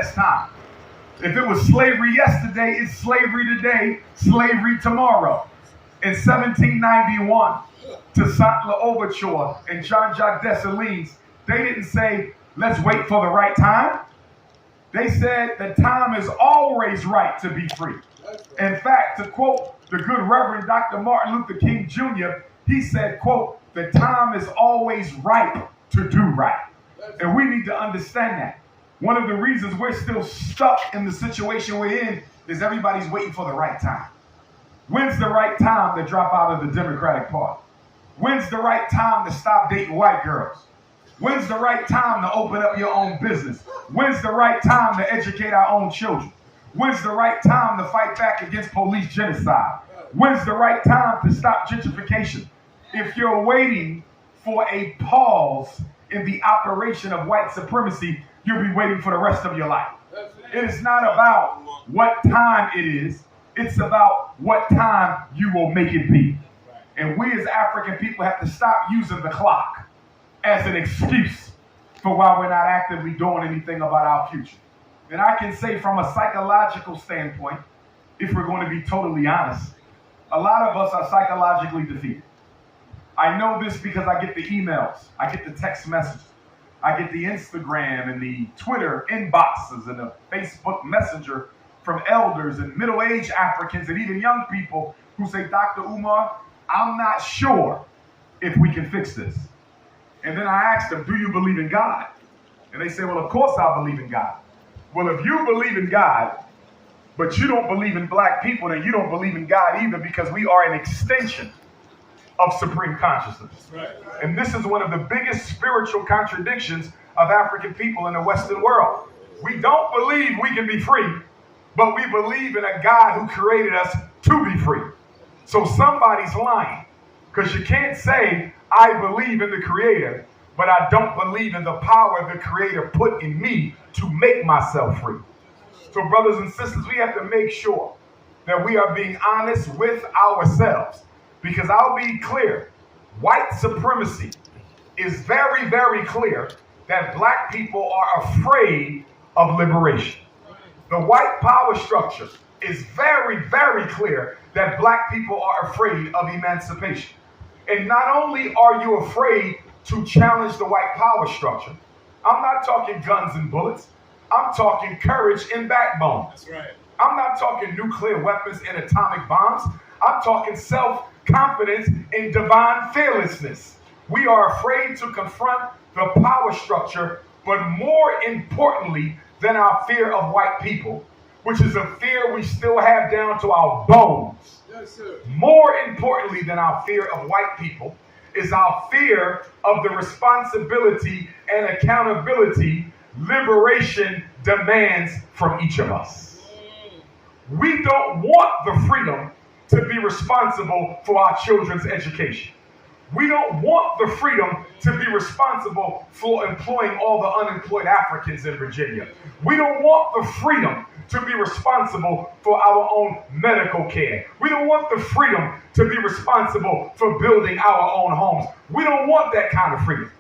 best time. If it was slavery yesterday, it's slavery today, slavery tomorrow. In 1791, to Saint-La Overture and Jean-Jacques Dessalines, they didn't say, let's wait for the right time. They said the time is always right to be free. In fact, to quote the good Reverend Dr. Martin Luther King Jr., he said, quote, the time is always ripe to do right. And we need to understand that. One of the reasons we're still stuck in the situation we're in is everybody's waiting for the right time. When's the right time to drop out of the Democratic Party? When's the right time to stop dating white girls? When's the right time to open up your own business? When's the right time to educate our own children? When's the right time to fight back against police genocide? When's the right time to stop gentrification? If you're waiting for a pause in the operation of white supremacy, you'll be waiting for the rest of your life. It is not about what time it is. It's about what time you will make it be. And we as African people have to stop using the clock as an excuse for why we're not actively doing anything about our future. And I can say from a psychological standpoint, if we're going to be totally honest, a lot of us are psychologically defeated. I know this because I get the emails, I get the text messages, I get the Instagram and the Twitter inboxes and the Facebook Messenger from elders and middle-aged Africans and even young people who say, Dr. Umar, I'm not sure if we can fix this. And then I ask them, do you believe in God? And they say, well, of course I believe in God. Well, if you believe in God, but you don't believe in black people, then you don't believe in God either, because we are an extension of supreme consciousness. Right. And this is one of the biggest spiritual contradictions of African people in the Western world. We don't believe we can be free, but we believe in a God who created us to be free. So somebody's lying, because you can't say, I believe in the Creator, but I don't believe in the power the Creator put in me to make myself free. So brothers and sisters, we have to make sure that we are being honest with ourselves. Because I'll be clear, white supremacy is very, very clear that black people are afraid of liberation. The white power structure is very, very clear that black people are afraid of emancipation. And not only are you afraid to challenge the white power structure, I'm not talking guns and bullets. I'm talking courage and backbone. That's right. I'm not talking nuclear weapons and atomic bombs. I'm talking self-confidence and divine fearlessness. We are afraid to confront the power structure, but more importantly than our fear of white people, which is a fear we still have down to our bones. Yes, sir. More importantly than our fear of white people is our fear of the responsibility and accountability liberation demands from each of us. We don't want the freedom to be responsible for our children's education. We don't want the freedom to be responsible for employing all the unemployed Africans in Virginia. We don't want the freedom to be responsible for our own medical care. We don't want the freedom to be responsible for building our own homes. We don't want that kind of freedom.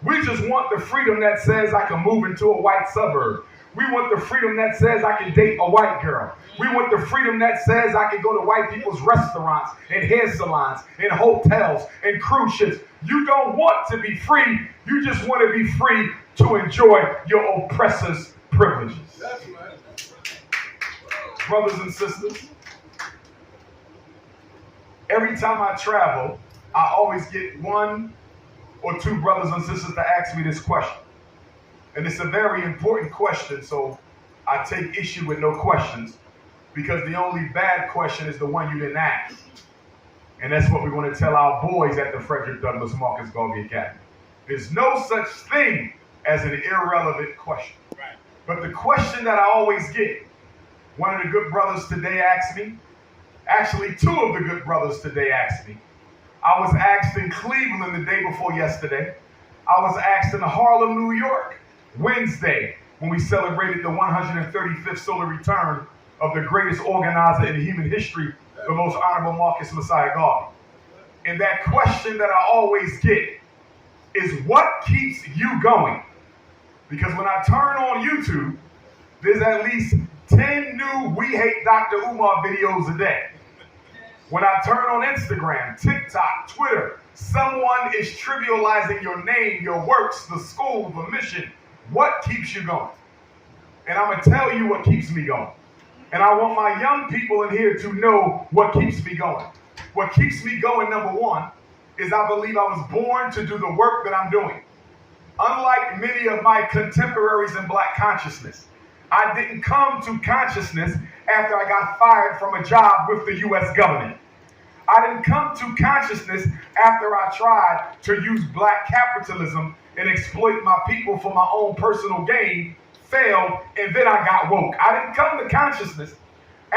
We just want the freedom that says I can move into a white suburb. We want the freedom that says I can date a white girl. We want the freedom that says I can go to white people's restaurants and hair salons and hotels and cruise ships. You don't want to be free. You just want to be free to enjoy your oppressor's privileges. That's right. Brothers and sisters, every time I travel, I always get one or two brothers and sisters to ask me this question. And it's a very important question, so I take issue with no questions, because the only bad question is the one you didn't ask. And that's what we want to tell our boys at the Frederick Douglass Marcus Garvey Academy. There's no such thing as an irrelevant question. Right. But the question that I always get, one of the good brothers today asked me, actually two of the good brothers today asked me. I was asked in Cleveland the day before yesterday. I was asked in Harlem, New York, Wednesday, when we celebrated the 135th solar return of the greatest organizer in human history, the most honorable Marcus Messiah Garvey. And that question that I always get is, what keeps you going? Because when I turn on YouTube, there's at least 10 new We Hate Dr. Umar videos a day. When I turn on Instagram, TikTok, Twitter, someone is trivializing your name, your works, the school, the mission. What keeps you going? And I'm going to tell you what keeps me going. And I want my young people in here to know what keeps me going. What keeps me going, number one, is I believe I was born to do the work that I'm doing. Unlike many of my contemporaries in Black consciousness, I didn't come to consciousness after I got fired from a job with the U.S. government. I didn't come to consciousness after I tried to use Black capitalism and exploit my people for my own personal gain, failed, and then I got woke. I didn't come to consciousness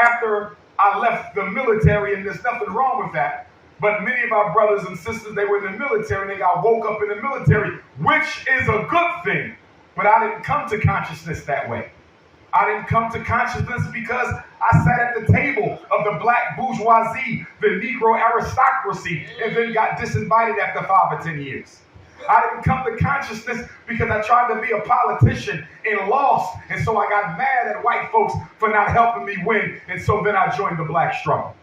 after I left the military, and there's nothing wrong with that. But many of our brothers and sisters, they were in the military and they got woke up in the military, which is a good thing. But I didn't come to consciousness that way. I didn't come to consciousness because I sat at the table of the Black bourgeoisie, the Negro aristocracy, and then got disinvited after 5 or 10 years. I didn't come to consciousness because I tried to be a politician and lost, and so I got mad at white folks for not helping me win, and so then I joined the Black struggle.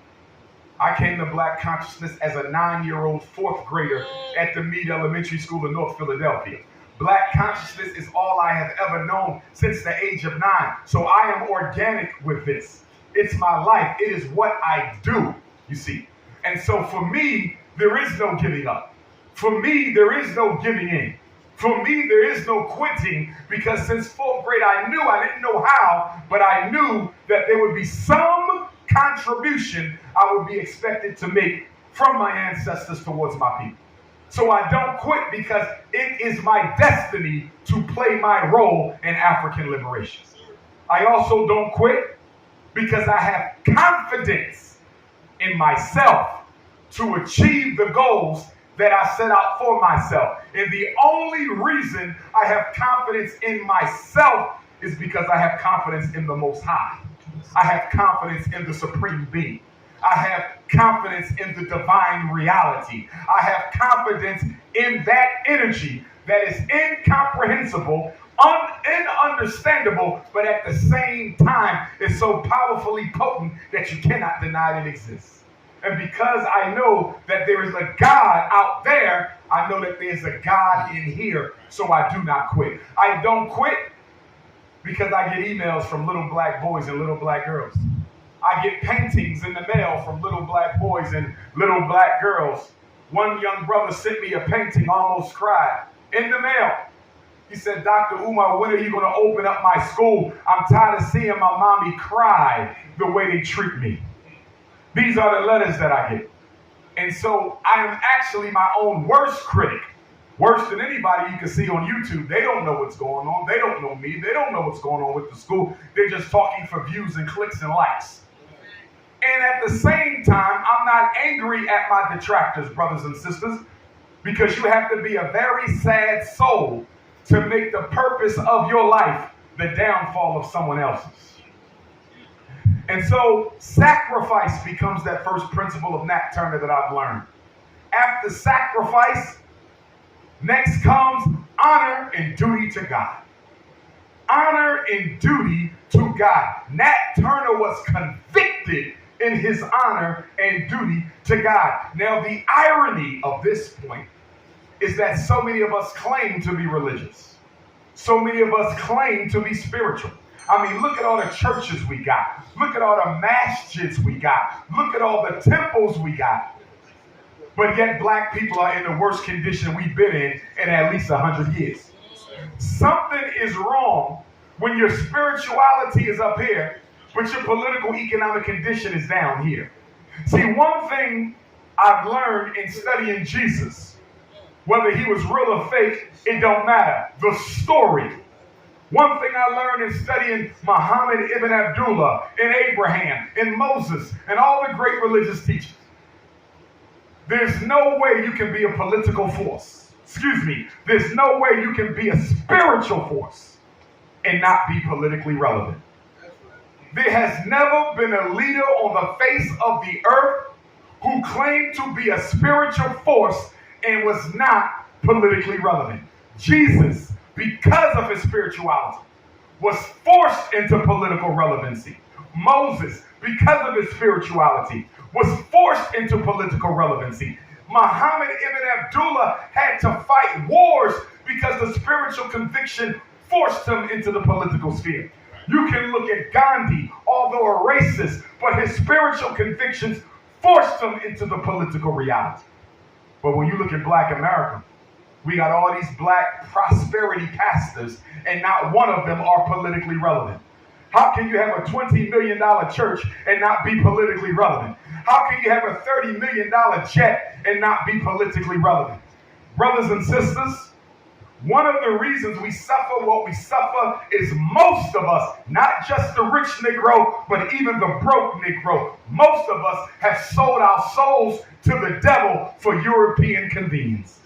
I came to Black consciousness as a 9-year-old fourth grader at the Meade Elementary School in North Philadelphia. Black consciousness is all I have ever known since the age of 9. So I am organic with this. It's my life. It is what I do, you see. And so for me, there is no giving up. For me, there is no giving in. For me, there is no quitting, because since fourth grade, I didn't know how, but I knew that there would be some contribution I would be expected to make from my ancestors towards my people. So I don't quit because it is my destiny to play my role in African liberation. I also don't quit because I have confidence in myself to achieve the goals that I set out for myself. And the only reason I have confidence in myself is because I have confidence in the Most High. I have confidence in the Supreme Being. I have confidence in the divine reality. I have confidence in that energy that is incomprehensible, ununderstandable, but at the same time is so powerfully potent that you cannot deny it exists. And because I know that there is a God out there, I know that there's a God in here, so I do not quit. I don't quit because I get emails from little Black boys and little Black girls. I get paintings in the mail from little Black boys and little Black girls. One young brother sent me a painting, almost cried, in the mail. He said, Dr. Umar, when are you going to open up my school? I'm tired of seeing my mommy cry the way they treat me. These are the letters that I get. And so I am actually my own worst critic. Worse than anybody you can see on YouTube. They don't know what's going on. They don't know me. They don't know what's going on with the school. They're just talking for views and clicks and likes. And at the same time, I'm not angry at my detractors, brothers and sisters, because you have to be a very sad soul to make the purpose of your life the downfall of someone else's. And so sacrifice becomes that first principle of Nat Turner that I've learned. After sacrifice, next comes honor and duty to God. Honor and duty to God. Nat Turner was convicted in his honor and duty to God. Now, the irony of this point is that so many of us claim to be religious. So many of us claim to be spiritual. I mean, look at all the churches we got. Look at all the masjids we got. Look at all the temples we got. But yet Black people are in the worst condition we've been in at least 100 years. Something is wrong when your spirituality is up here, but your political economic condition is down here. See, one thing I've learned in studying Jesus, whether he was real or fake, it don't matter. The story. One thing I learned in studying Muhammad ibn Abdullah and Abraham and Moses and all the great religious teachers. There's no way you can be a political force. There's no way you can be a spiritual force and not be politically relevant. There has never been a leader on the face of the earth who claimed to be a spiritual force and was not politically relevant. Jesus, because of his spirituality, was forced into political relevancy. Moses, because of his spirituality, was forced into political relevancy. Muhammad ibn Abdullah had to fight wars because the spiritual conviction forced him into the political sphere. You can look at Gandhi, although a racist, but his spiritual convictions forced him into the political reality. But when you look at Black America, we got all these black prosperity pastors, and not one of them are politically relevant. How can you have a $20 million church and not be politically relevant? How can you have a $30 million jet and not be politically relevant? Brothers and sisters, one of the reasons we suffer what we suffer is most of us, not just the rich Negro, but even the broke Negro, most of us have sold our souls to the devil for European convenience.